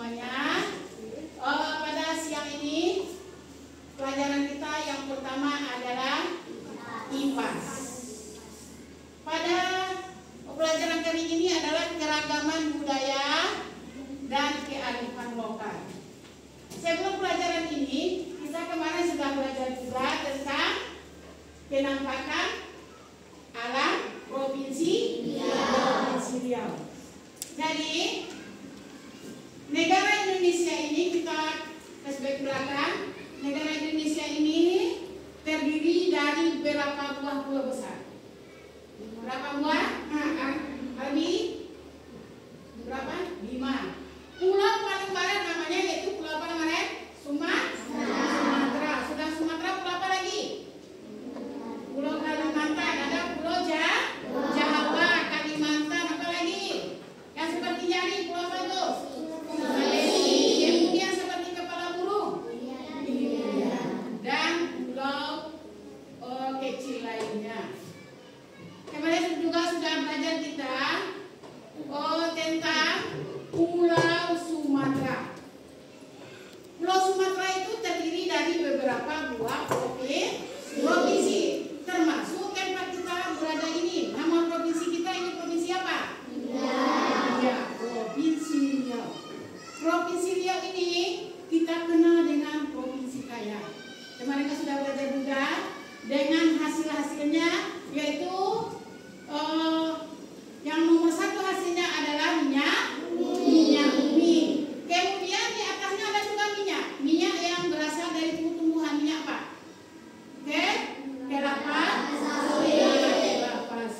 semuanya. Pada siang ini pelajaran kita yang pertama adalah IPA. Pada pelajaran kali ini adalah keragaman budaya dan kearifan lokal. Sebelum pelajaran ini, kita kemarin sudah belajar juga tentang penampakan alam Provinsi Riau. Jadi, negara Indonesia ini, kita flashback belakang, negara Indonesia ini terdiri dari berapa buah pulau besar? Berapa buah? Albi? Berapa? 5. Pulau paling barat namanya yaitu pulau apa namanya? Sumatera. Sudah Sumatera, pulau apa lagi? Pulau Kalimantan, ada pulau Jawa, Kalimantan, apa lagi? Yang seperti jari, pulau apa itu? Kemudian seperti kepala burung. Dan pulau kecil lainnya. Kemarin juga sudah belajar kita tentang Pulau Sumatera. Pulau Sumatera itu terdiri dari beberapa buah provinsi, termasuk tempat kita berada ini. Nama provinsi kita ini provinsi apa? Ya, Provinsi Riau. Provinsi Riau ini kita kenal dengan provinsi kaya. Kemarin kita sudah belajar juga dengan hasil-hasilnya, yaitu yang nomor 1 hasilnya adalah minyak bumi. Kemudian di atasnya ada juga minyak yang berasal dari tumbuh-tumbuhan. Minyak apa? Kelapa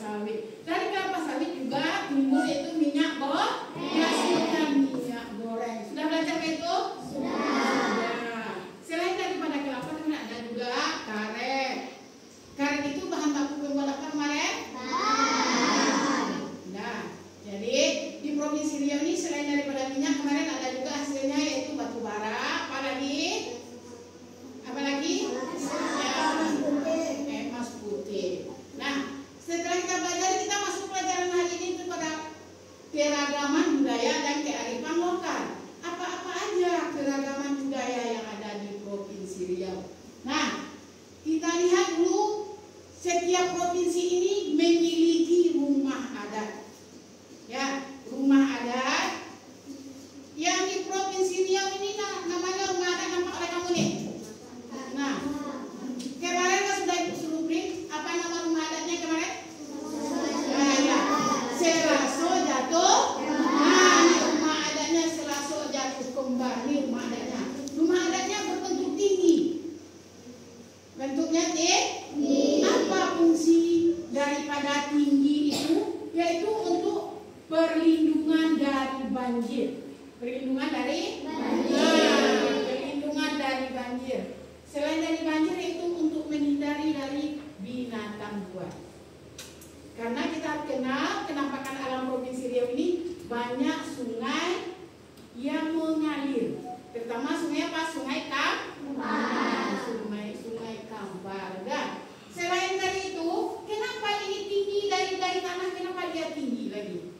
sawit. Dari kelapa sawit juga timbul yaitu minyak dan minyak goreng. Sudah belajar itu? Sudah. Selain daripada kelapa kan ada juga karet. Karet itu bahan baku pembuat apa kemarin? Nah, jadi di Provinsi Riau ini selain daripada minyak kemarin ada juga hasilnya yaitu batu bara. Apalagi? Emas putih. Nah, setelah kita belajar, kita masuk pelajaran hari ini kepada keragaman budaya dan kearifan lokal. Apa-apa aja keragaman budaya yang ada di Provinsi Riau. Nah, kita lihat dulu, setiap provinsi ini memiliki rumah adat. Ya, rumah adat yang di Provinsi Riau ini namanya rumah adat nampak oleh kamu nih. Nah, kemarin kan sudah suruh print apa nama rumah adatnya kemarin? Ya, Selaso Jatuh. Nah, ini rumah adatnya Selaso Jatuh Kembar. Ini rumah adatnya. Rumah adatnya berbentuk tinggi. Bentuknya tinggi. Apa fungsi daripada tinggi itu? Yaitu untuk perlindungan dari banjir. Perlindungan dari banjir. Selain dari banjir itu untuk menghindari dari binatang buas. Karena kita kenal penampakan alam Provinsi Riau ini banyak sungai yang mengalir. Terutama sungai apa? Sungai Kampar. Sungai Kampar. Dan selain dari itu, kenapa ini tinggi dari tanah? Kenapa dia tinggi lagi?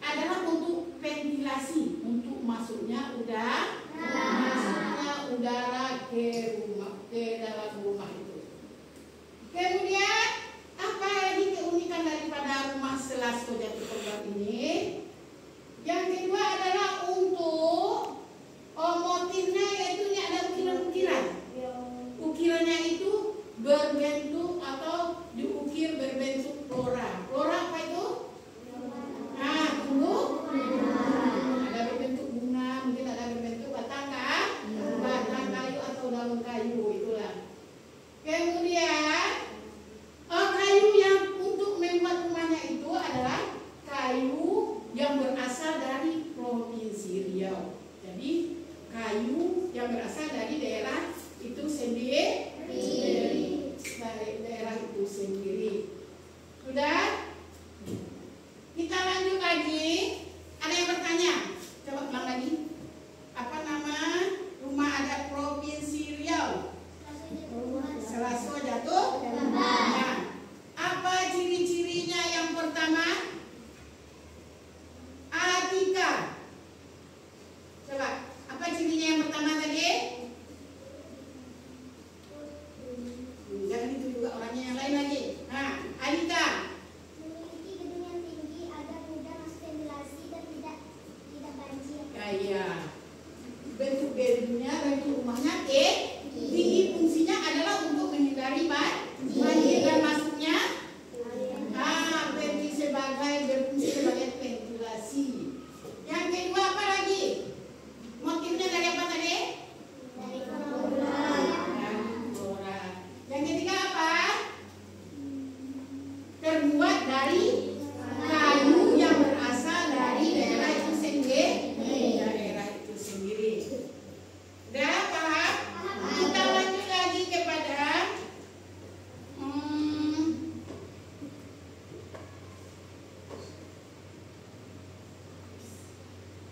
Adalah untuk ventilasi, untuk masuknya udara ke dalam rumah itu. Kemudian apa lagi keunikan daripada rumah Selaso Jatuh Kembar ini? Yang kedua adalah untuk motifnya, yaitu ini ada ukiran-ukiran. Ukirannya itu berbentuk atau diukir berbentuk flora. Flora apa itu? Nah, tunggu. Ada berbentuk bunga, mungkin ada berbentuk batang kayu atau daun kayu, itulah. Kemudian kayu yang untuk membuat rumahnya itu adalah kayu yang berasal dari Provinsi Riau. Jadi kayu yang berasal dari daerah itu sendiri. Dari daerah itu sendiri. Sudah? Kita lanjut lagi. Ada yang bertanya? Coba ulang lagi. Apa nama rumah adat Provinsi Riau? Selaso Jatuh Kembar. Apa ciri-cirinya? Yang pertama, Atika. Coba budaya. Bentuk gedungnya, bentuk rumahnya tinggi, fungsinya adalah untuk menghindari banjir dan masuknya berfungsi sebagai ventilasi. Yang kedua apa lagi? Motifnya dari apa tadi? Dari flora. Yang ketiga apa? Terbuat dari kayu yang berasal dari daerah itu sendiri. Udah paham? Kita lanjut lagi kepada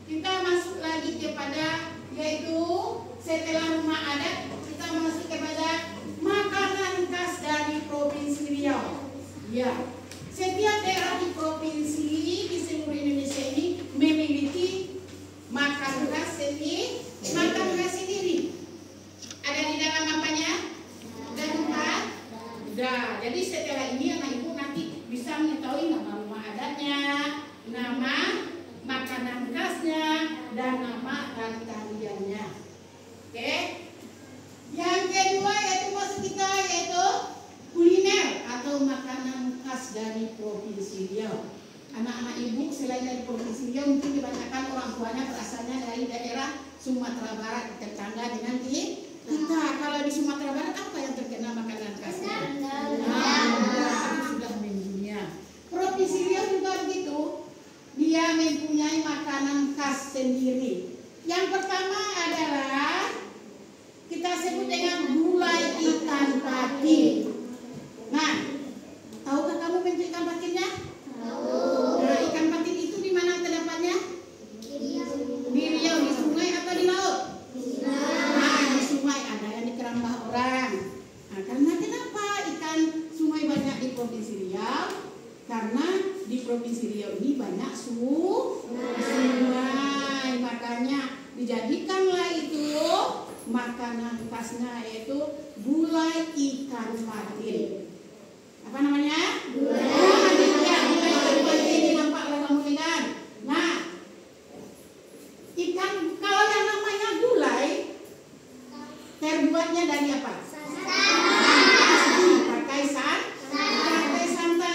kita masuk lagi kepada yaitu setelah rumah adat kita masuk kepada makanan khas dari Provinsi Riau. Ya, setiap daerah di provinsi di seluruh Indonesia ini memiliki makanan khas sendiri. Ada di dalam apanya? Ada tempat. Udah. Jadi setelah ini anak ibu nanti bisa mengetahui nama rumah adatnya, nama makanan khasnya, dan nama tariannya. Oke? Yang kedua yaitu masuk kita yaitu kuliner atau makanan khas dari Provinsi Riau. Anak-anak ibu selain dari Provinsi Riau mungkin kebanyakan orang tuanya berasalnya dari daerah Sumatera Barat, tetangga dengan kita. Kalau di Sumatera Barat apa yang terkenal makanan khasnya? Itu sudah mendunia. Provinsi Riau juga begitu. Dia mempunyai makanan khas sendiri. Yang pertama adalah kita sebut dengan gulai ikan patin. Nah, tahukah kamu bentuk ikan patinnya? Tahu. Nah, ikan patin itu di mana terdapatnya? Di Riau, di sungai atau di laut? Nah, di sungai, ada yang di Kerambah orang. Nah, karena kenapa ikan sungai banyak di Provinsi Riau? Karena di Provinsi Riau ini banyak sungai, makanya dijadikanlah itu makanan khasnya yaitu gulai ikan patin. Apa namanya? Gulai ikan patin. Nampaklah kamu lihat. Nah, ikan kalau yang namanya gulai terbuatnya dari apa? Pakai santan.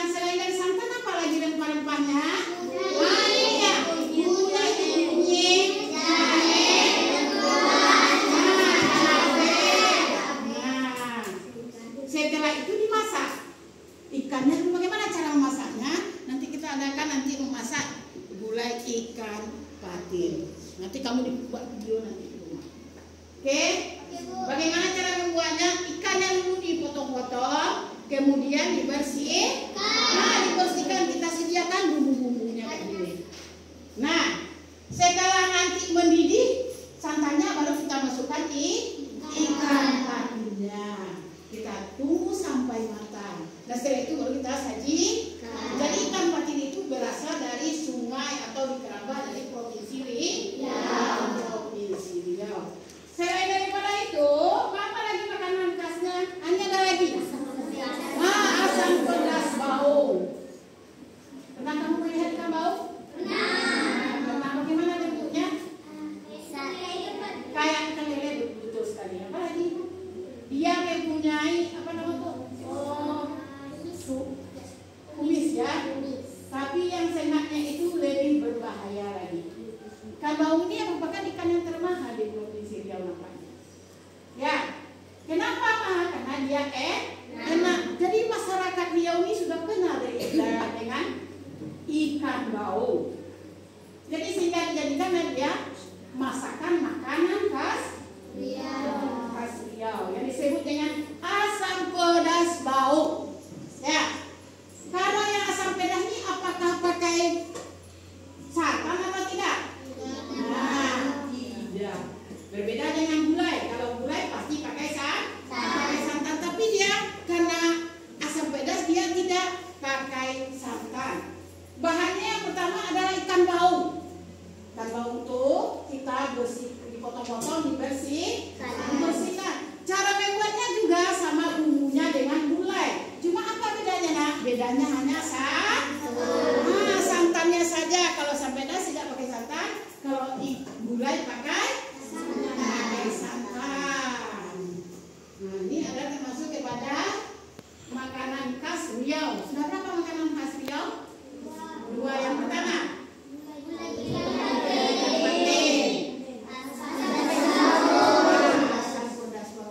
Selain dari santan apa lagi rempah-rempahnya? Gulai kunyit, jahe, setelah itu dimasak. Ikannya bagaimana cara memasaknya? Nanti kita adakan memasak gulai ikan patin. Nanti kamu dibuat video nanti di rumah. Oke? Bagaimana cara membuatnya? Ikannya dulu dipotong-potong, kemudian dibersihkan. Dibersihkan, kita sediakan bumbu-bumbunya kayak gini. Nah, setelah nanti mendidih, santannya baru kita masukkan ikan patinnya. Kita tunggu sampai matang. Dan setelah itu baru kita sajikan. Jadi ikan patin itu berasal dari sungai atau di Kerambah dari Provinsi Riau. Selain daripada itu, apa lagi makanan khasnya? Hanya ada lagi. Asam pedas bau. Pernah kamu melihat ikan bau? Pernah. Bagaimana bentuknya? Kayak ikan lele, betul sekali. Apa lagi? Dia mempunyai apa namanya tuh? Kumis ya. Tapi yang sengatnya itu lebih berbahaya lagi. Ikan bau ini merupakan ikan yang termahal di Provinsi Riau nampaknya. Ya, kenapa mahal? Karena dia enak. Jadi masyarakat Riau ini sudah kenal dengan ikan bau. Jadi sehingga dijadikan dia masakan makanan khas Riau yang disebut dengan asam pedas bau. Ya, kalau yang asam pedas ini apakah pakai santan atau tidak? Tidak. Berbeda dengan gulai. Kalau gulai pasti pakai santan, tapi dia karena asam pedas dia tidak pakai santan. Bahannya yang pertama gulai pakai santan. Nah, ini ada termasuk kepada makanan khas Riau. Sudah berapa makanan khas Riau? 2. Yang pertama,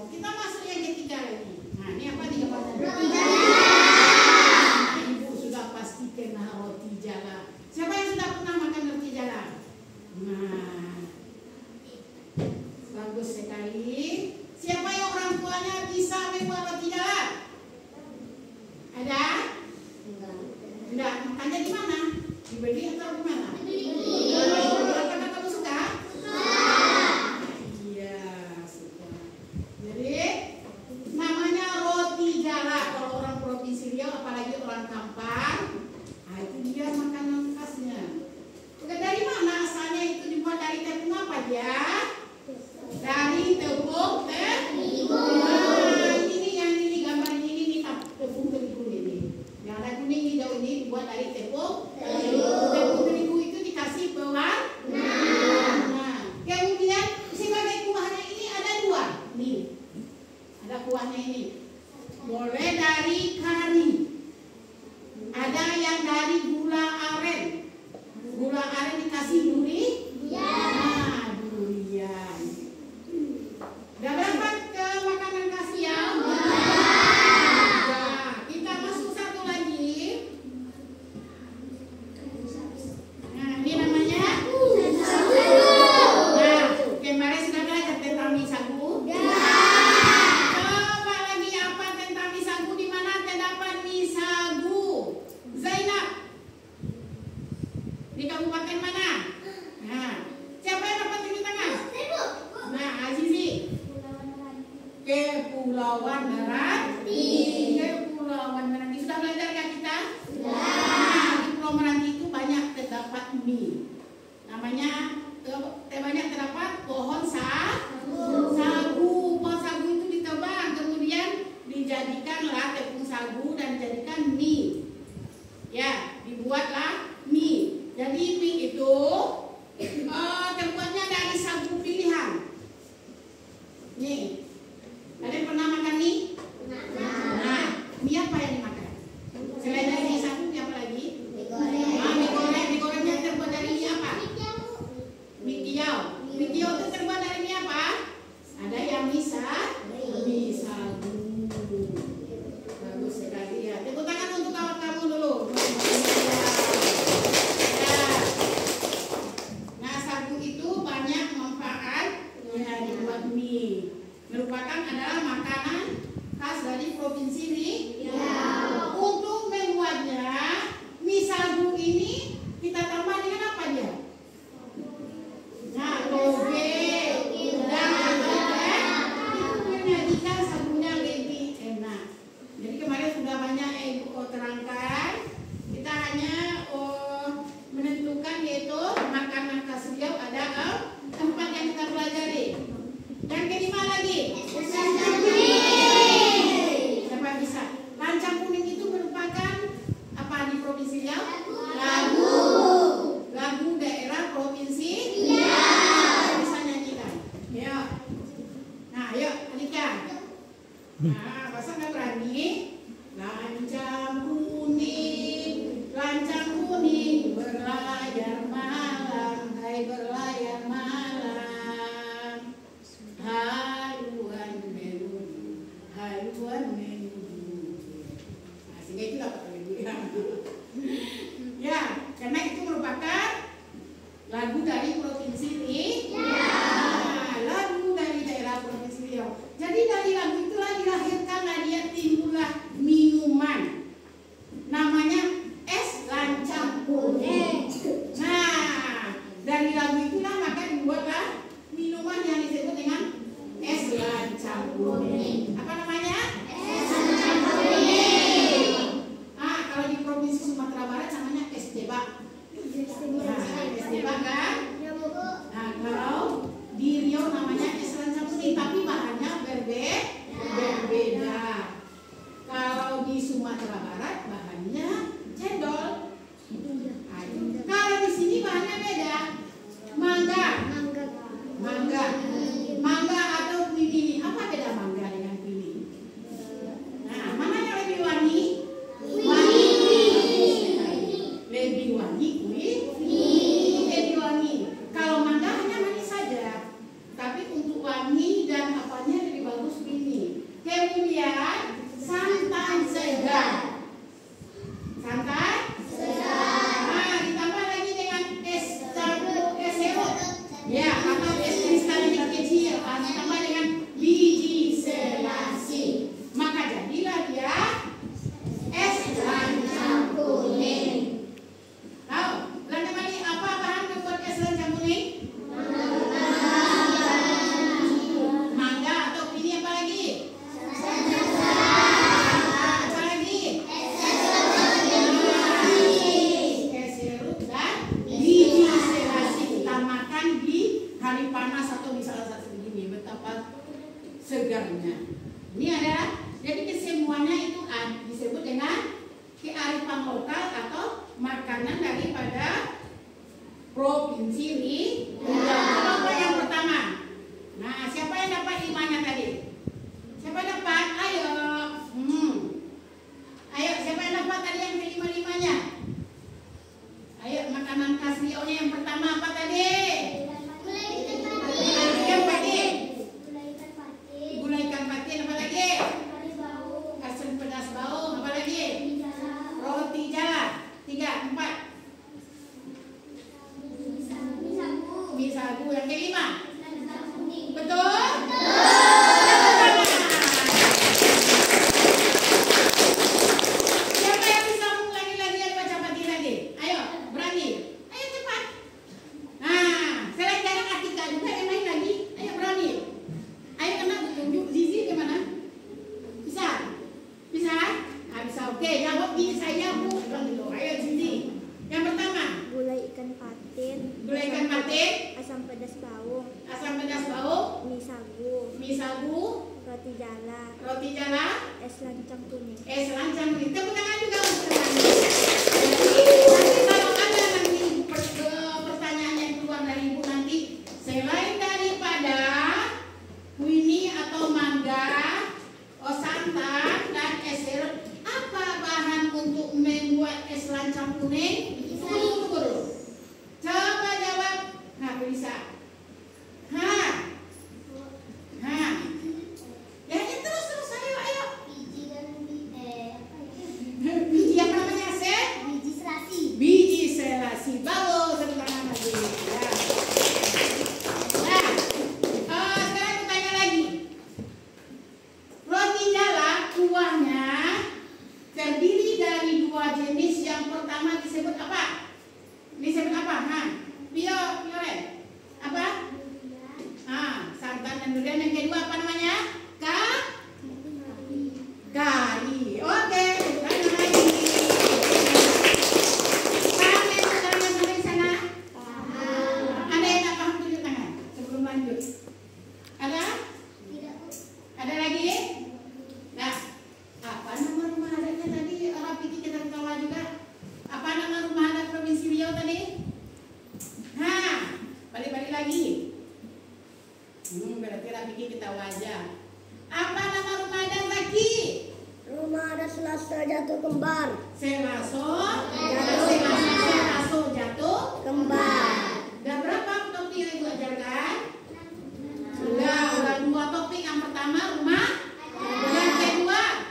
kita masuk yang ketiga lagi. Nah, ini apa nih kepada? Ibu sudah pasti kenal roti jala. Siapa yang sudah pernah makan roti jala? Nah, bagus sekali. Siapa yang orang tuanya bisa membuat roti jala? Ada? Enggak. Makannya di mana? Dibeli atau di mana? Karena kamu suka? Iya, suka. Jadi namanya roti jala. Kalau orang provinsi Riau, apalagi orang Kampar, nah itu dia makanan khasnya. Oke, dari mana asalnya itu dibuat? Dari tepung apa dia? Dari tepung terigu. Nah, ini yang ini gambar ini nih tepung terigu ini. Yang ada kuning hijau ini dibuat dari tepung terigu. Tepung terigu itu dikasih pewarna. Nah, kemudian sebagai kuahnya ini ada 2. Nih, ada kuahnya ini. Boleh dari kari. Ada yang dari gula aren. Gula aren dikasih durian. Nah, durian. Udah berapa ke makanan khas Riau? Nah, kita masuk satu lagi. Nah, ini namanya sagu. Nah, kemarin sudah belajar tentang mie sagu. Coba lagi apa tentang mie sagu? Di mana terdapat mie sagu? Zainab, di kabupaten mana? Nah, siapa yang dapat tunjuk tangan? Nah, Azizi. Kepulauan Meranti. Kepulauan Meranti. Sudah belajar kan kita? Nah, di Pulau Meranti itu banyak terdapat mie. Namanya banyak terdapat pohon sagu. Pohon sagu itu ditebang, kemudian dijadikanlah tepung sagu dan dijadikan mie. Ya, dibuatlah mie. Jadi mie itu terbuatnya dari sagu pilihan. Nih, ada yang pernah makan mie? Nah, mie apa yang dimakan? Selain dari mie sagu, mie apa lagi? Mie goreng. Mie gorengnya terbuat dari mie apa? Mie tiaw. Mie tiaw itu terbuat dari mie apa? Ada yang mie sagu. Bagus sekali ya. Tepuk tangan untuk kawan kamu dulu. Nah, sagu itu banyak manfaat ya dibuat mie. Merupakan adalah makanan khas dari provinsi Riau. Untuk membuatnya mie sagu ini kita tambah dengan apa dia? Nah, toge, udang, itu menyajikan sagunya lebih enak. Jadi kemarin sudah banyak Ibu terangkan. Kita hanya menentukan yaitu makanan khas Riau ada 4 yang kita pelajari. Yang kelima lagi, siapa bisa? Lancang kuning itu merupakan apa di provinsi Riau? Lagu daerah provinsi Riau. Bisa nyanyikan? Yuk. Nah, yuk, Alika. Nah, masa nggak berani? Lancang kuning berlayar malam, hai berlayar malam. Haluan menuju. Nah, sehingga itu dapat lagu ya. Ya, karena itu merupakan lagu dari provinsi Riau. Nah, lagu dari daerah provinsi Riau. Jadi dari lagu itulah dilahirkanlah dia timbullah minuman. Namanya es lancang kuning. Nah, dari lagu itulah maka dibuatlah minuman yang disebut dengan es lancang kuning. Apa namanya? Es lancang kuning. Ah, kalau di provinsi Sumatera Barat namanya es jebak. Nah, es jebak kan? Nah, kalau di Riau namanya es lancang kuning, tapi bahannya berbeda. Kalau di Sumatera Barat bahannya cendol. Nah, kalau di sini bahannya beda, mangga. hari panas atau misalnya saat begini, betapa segarnya. Ini adalah, jadi kesemuanya itu disebut dengan kearifan lokal atau makanan daripada provinsi Riau. Coba yang pertama. Nah, siapa yang dapat 5-nya tadi? Siapa dapat? Ayo. Ayo, siapa yang dapat tadi yang ke-5-5-nya? Ayo, makanan khas Riau-nya yang pertama apa tadi? Gulai ikan patin, apa lagi? Asam pedas bau, apa lagi? Roti jala. 3, 4. Mie sagu yang ke-5. Betul? Siapa yang bisa mengulangi lagi yang baca pagi lagi? Ayo, berani. Ayo cepat. Nah, selain jalan Atika juga yang lain lagi. Ayo berani. Ayo kena tunjuk Zizi gimana? Bisa? Bisa? Ah, bisa. Oke, jawab di saya Bu. Ayo Zizi. Yang pertama. Gulai ikan patin. Gulai ikan patin. Asam pedas bawang. Asam pedas bau. Mie sagu. Mie sagu. Roti jala. Roti jala. Es lancang kuning. Es lancang kuning. Tepuk tangan juga untuk teman. Nanti kalau ada nanti pertanyaan yang keluar dari Ibu nanti, selain daripada Winnie atau mangga, santan dan es serut, apa bahan untuk membuat es lancang kuning? Tunggu. Coba jawab. Nah, bisa. Ya, terus ayo. Biji apa namanya, Seh? Biji selasi. Bagus, tepuk tangan lagi. Ya. Nah, sekarang aku tanya lagi. Roti jala kuahnya terdiri dari 2 jenis. Yang pertama disebut apa? Disebut apa? Violet. Apa? Santan dan durian. Yang kedua apa namanya? Kari. Oke, tanya lagi. Paham ya saudara sampai di sana? Ada yang tak paham tunjuk tangan sebelum lanjut. Ada? Ada lagi? Nah, apa nama rumah adatnya tadi? Orang pikir kita ketawa juga. Apa nama rumah adat Provinsi Riau tadi? Balik-balik lagi. Berarti Rapi kita wajah. Apa nama rumah adat lagi? Rumah adat Selaso Jatuh Kembar. Selaso Jatuh Kembar. Dan berapa topik yang Ibu ajarkan? Sudah 2 topik. Yang pertama rumah, yang kedua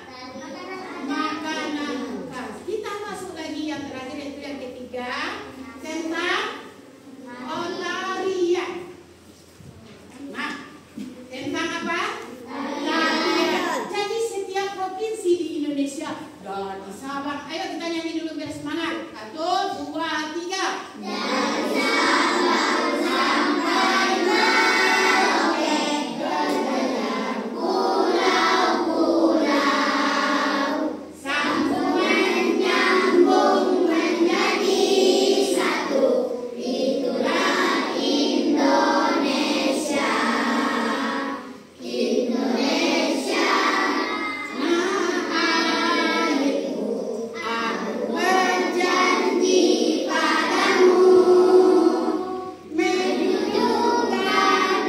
makanan khas. Kita masuk lagi yang terakhir, yaitu yang ketiga tentang tarian. Nah, tentang apa? Tarian. Jadi setiap provinsi di Indonesia dari Sabang, ayo kita nyanyi dulu biar semangat. 1, 2, 3. Dari Sabang sampai Merauke, berjalan pulau-pulau, sambungan nyambung menjadi satu. Itulah Indonesia. Aku berjanji padamu, menunjukkan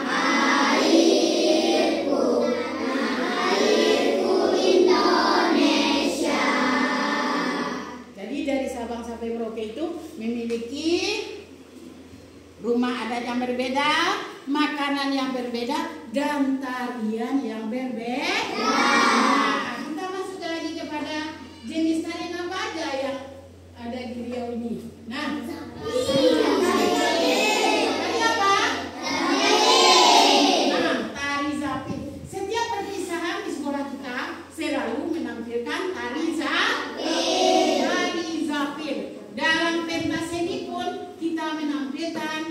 airku Indonesia. Jadi dari Sabang sampai Merauke itu memiliki rumah adat yang berbeda, makanan yang berbeda, dan tarian yang berbeda. Nah, kita masuk lagi kepada jenis tarian apa aja yang ada di Riau ini. Nah, tari apa? Tari zapin. Setiap perpisahan di sekolah kita selalu menampilkan tari zapin. Dalam pentas ini pun kita menampilkan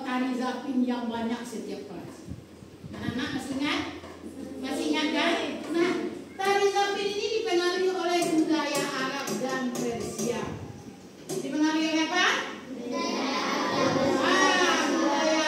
tari zapin yang banyak setiap kelas. Anak-anak masih ingat? Masih ingat kan? Nah, tari zapin ini dipengaruhi oleh budaya Arab dan Persia. Dipengaruhi oleh apa? Budaya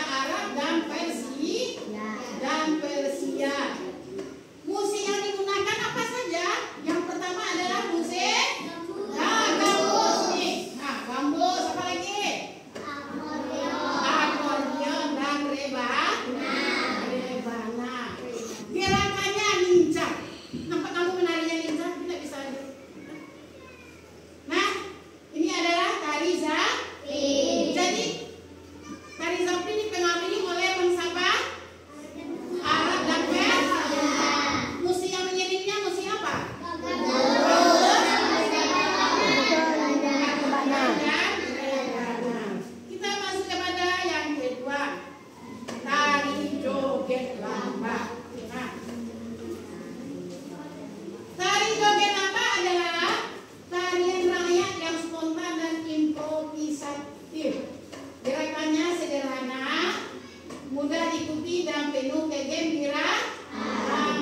dan penuh kegembiraan.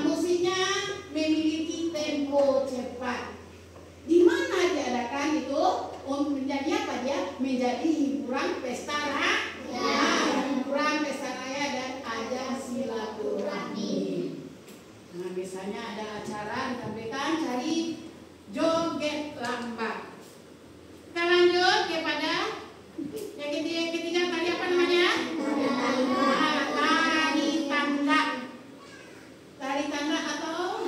Musiknya memiliki tempo cepat. Di mana diadakan itu? Untuk menjadi apa dia? Menjadi hiburan pesta raya, hiburan pesta raya dan ajang silaturahmi. Nah, misalnya ada acara ditampilkan cari joget lambat. Kita lanjut kepada yang ketiga tadi apa namanya? Tari tanda. Tari tanda atau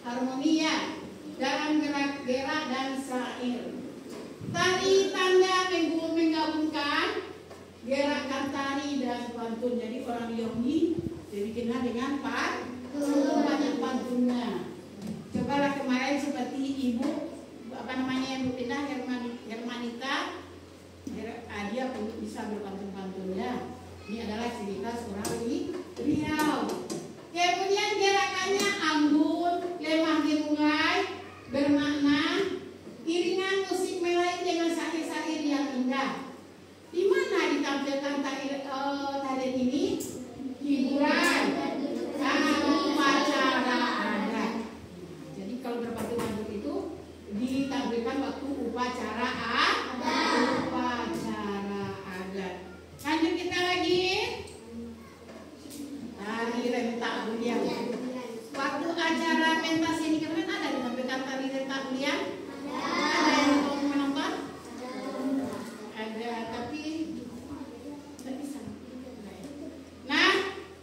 harmonia dalam gerak-gerak dan syair. Tari tanda menggabungkan gerakan tari dan pantun. Jadi orang Yahudi dibikinlah dengan banyak pantunnya. Cobalah kemarin seperti ibu Ibu Pindah Hermanita, dia bisa berpantun-pantunnya. Ini adalah ciri khas orang Riau. Kemudian gerakannya anggun, lemah gemulai, bermakna, iringan musik melayu dengan syair-syair yang indah. Di mana ditampilkan tarian ini? Hiburan, upacara adat. Jadi kalau berpantun-pantun itu ditampilkan waktu upacara adat. Lanjut kita lagi. Tari rentak bulian. Waktu acara pentas ini kemarin ada ditampilkan tari rentak bulian? Ada yang mau menonton? Ada, tapi tidak bisa. Nah,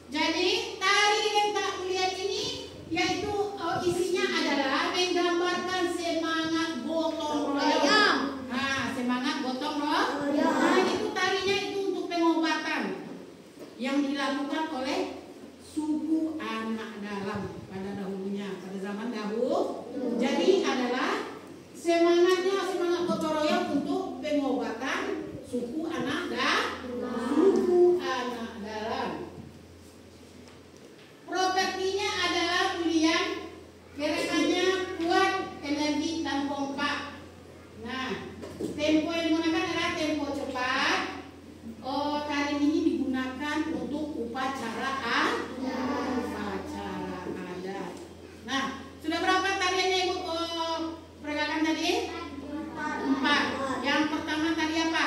jadi tari rentak bulian ini yaitu isinya adalah menggambarkan semangat gotong royong. Nah, semangat gotong royong. Nah, itu tarinya itu untuk pengobatan yang dilakukan oleh suku anak dalam pada dahulunya, pada zaman dahulu. Jadi adalah semangat gotong royong untuk pengobatan suku anak dalam. Propertinya adalah bulian, gerakannya kuat, energi dan kompak. Nah, tempo yang digunakan adalah tempo cepat. Tari ini digunakan untuk upacara adat. Nah, sudah berapa tariannya Ibu peragakan tadi? 4. Yang pertama tadi apa?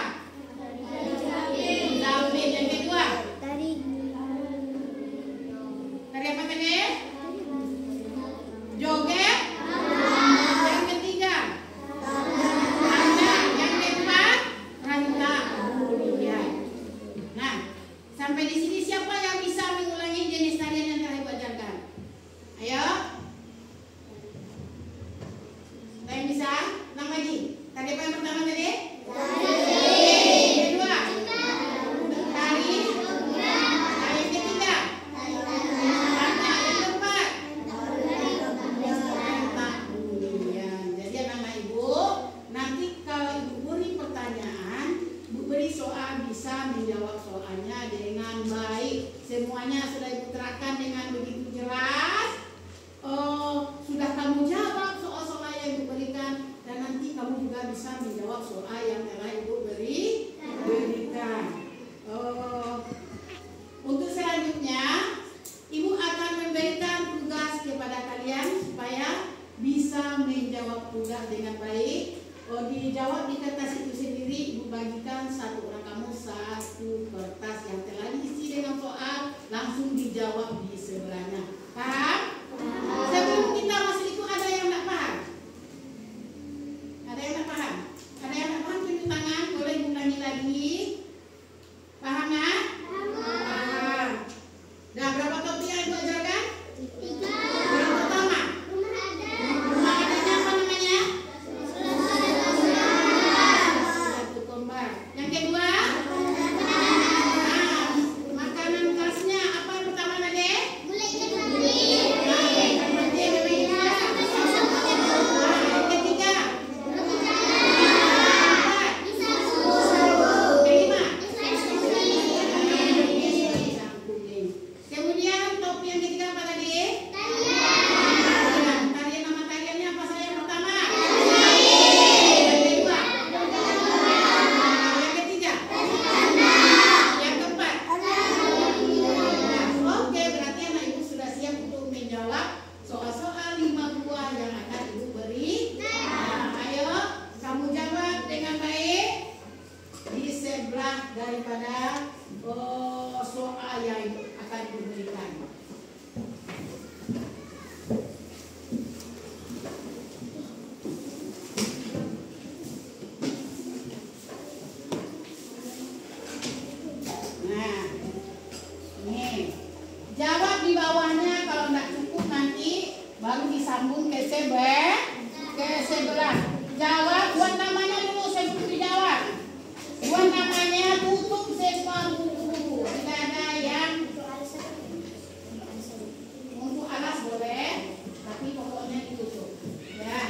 Zambit. Yang kedua? Tari apa tadi? Joget. Yang ketiga? Tanda. Yang keempat? Rentak bulian. Nah, sampai di sini siapa yang bisa mengulangi jenis tarian yang telah Ibu ajarkan? Ayo. Ada yang bisa? Ulang lagi. Tadi apa yang pertama tadi? Yang kedua? Tari. Yang ketiga? Tanda. Yang keempat? Rentak bulian. Jadi anak Ibu, nanti kalau Ibu beri pertanyaan, Ibu beri soal bisa menjawab soalnya dengan baik. Semuanya sudah Ibu terangkan dengan begitu jelas. Sudah kamu jawab soal-soal yang Ibu berikan, dan nanti kamu juga bisa menjawab soal yang telah Ibu berikan. Untuk selanjutnya, Ibu akan memberikan tugas kepada kalian supaya bisa menjawab tugas dengan baik. Dijawab di kertas itu sendiri. Ibu bagikan satu orang kamu satu kertas yang telah diisi dengan soal, langsung dijawab di sebelahnya. Paham? Sebelum kita masuk itu ada yang tidak paham? Ada yang tidak paham? Ada yang tidak paham? Tunjuk tangan, boleh diulangi lagi. Paham nggak? Paham. Nah, berapa topik yang Ibu ajarkan? 3. Yang pertama? Rumah adanya apa namanya? Satu kembar. Yang kedua? Makanan khasnya apa yang pertama tadi? di bawahnya, kalau nggak cukup nanti baru disambung ke sebelah. Jawab, buat namanya dulu sebelum dijawab. Buat namanya, tutup semua buku. Tidak ada yang untuk alas boleh, tapi pokoknya ditutup. Ya,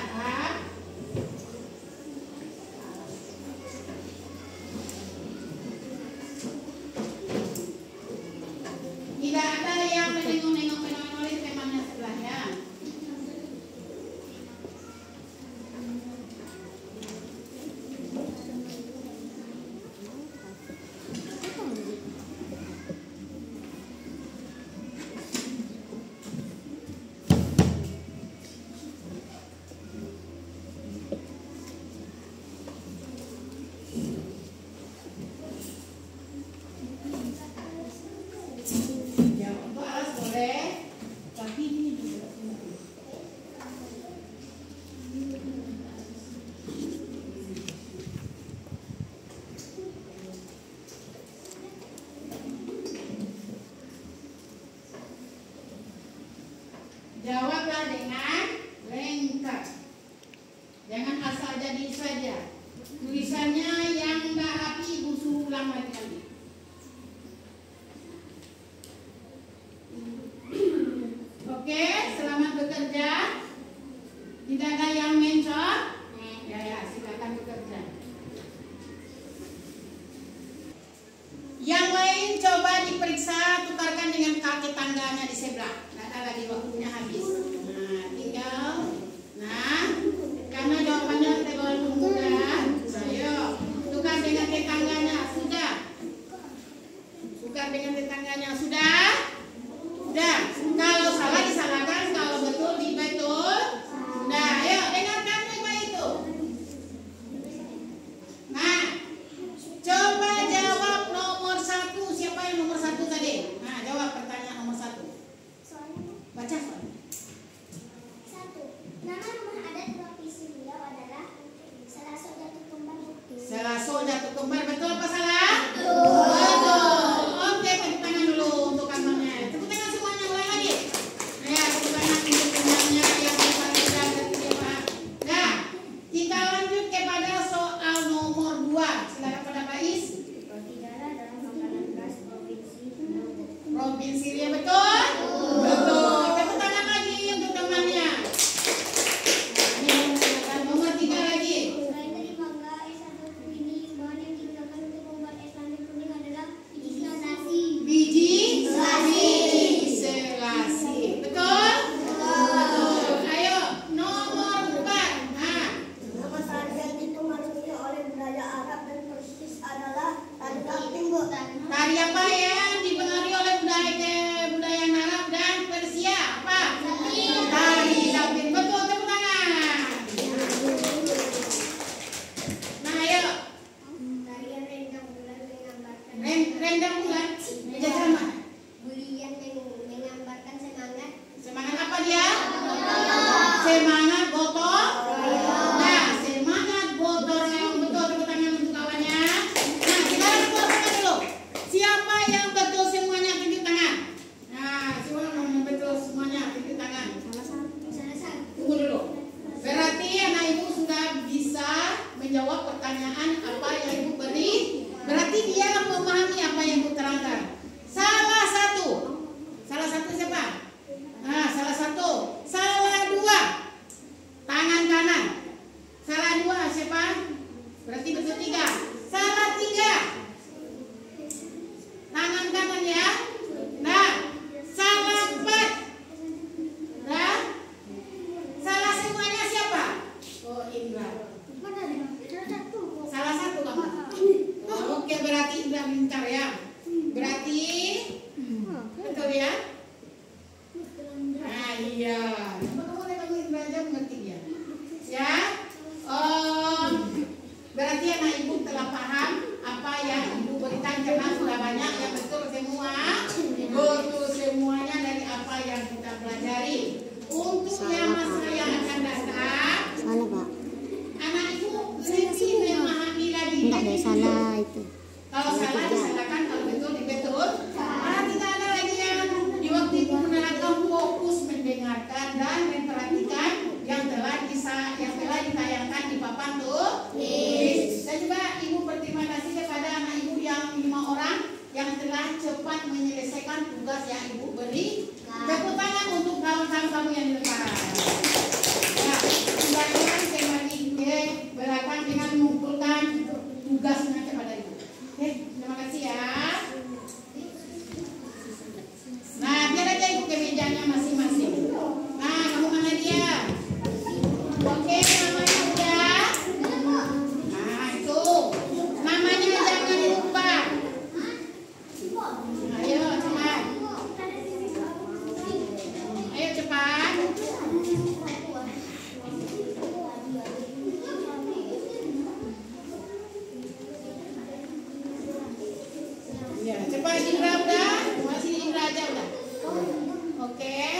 tidak ada yang menengok-nengok temannya sebelahnya. Ya, untuk alas boleh, tapi ini juga. Jawablah dengan lengkap. Jangan asal jadi saja. Tulisannya yang nggak rapi, ibu suruh ulang lagi. Oke, selamat bekerja. Tidak ada yang mencot? Ya, silakan bekerja. Yang lain coba diperiksa, tukarkan dengan kaki tangganya di sebelah. Tidak ada lagi, waktunya habis. Nah, tinggal. Nah, karena jawabannya terlalu mudah, ayo tukar dengan tetangganya. Sudah? Tukar dengan tetangganya. Sudah? Sudah. Kalau salah disalahkan, kalau betul dibetul. Nah, ayo dengarkan baik itu. Nah, coba jawab nomor 1. Siapa yang nomor 1 tadi? Nah, jawab pertanyaan nomor 1. Baca soalnya. 1. Nama rumah adat Provinsi Riau adalah Selaso Jatuh Kembar. Selaso Jatuh Kembar, betul apa salah? Betul. Oke, tepuk tangan dulu untuk kamarnya. Tepuk tangan semuanya, ulang lagi. Ya, tepuk tangan untuk temannya yang paling mudah dan tidak. Nah, kita lanjut kepada soal nomor 2. Silakan pada Pak Is. Roti jala adalah makanan khas Provinsi Riau. Provinsi Riau, betul? Betul. Tepuk tangan lagi untuk temannya. Nomor 3 lagi. Selain dari mangga, es atau kuini, bahan yang digunakan untuk membuat es landi kuning adalah biji selasi. Biji selasi. Betul? Betul. Ayo, nomor 4. Nah, Nama tarian itu maksudnya oleh budaya Arab dan Persis adalah tari kaping, Bu. tari apa yang dipengaruhi oleh budaya Arab dan Persia? Apa? Tari Zapin. Betul, tepuk tangan. Nah, ayo. Tarian rendang bulan menggambarkan Rendang bulan. Meja ceramah. bulian menggambarkan semangat. Semangat apa dia? Semangat gotong. Nah, semangat gotong royong. Betul, tepuk tangan untuk kawannya. Nah, kita tepuk tangan dulu. Siapa yang betul semuanya, tunjuk tangan. Nah, siapa yang betul semuanya, tunjuk tangan. Salah satu. Tunggu dulu. Berarti anak ibu sudah bisa menjawab pertanyaan apa yang ibu beri. Berarti dia memahami apa yang ibu terangkan. Oke.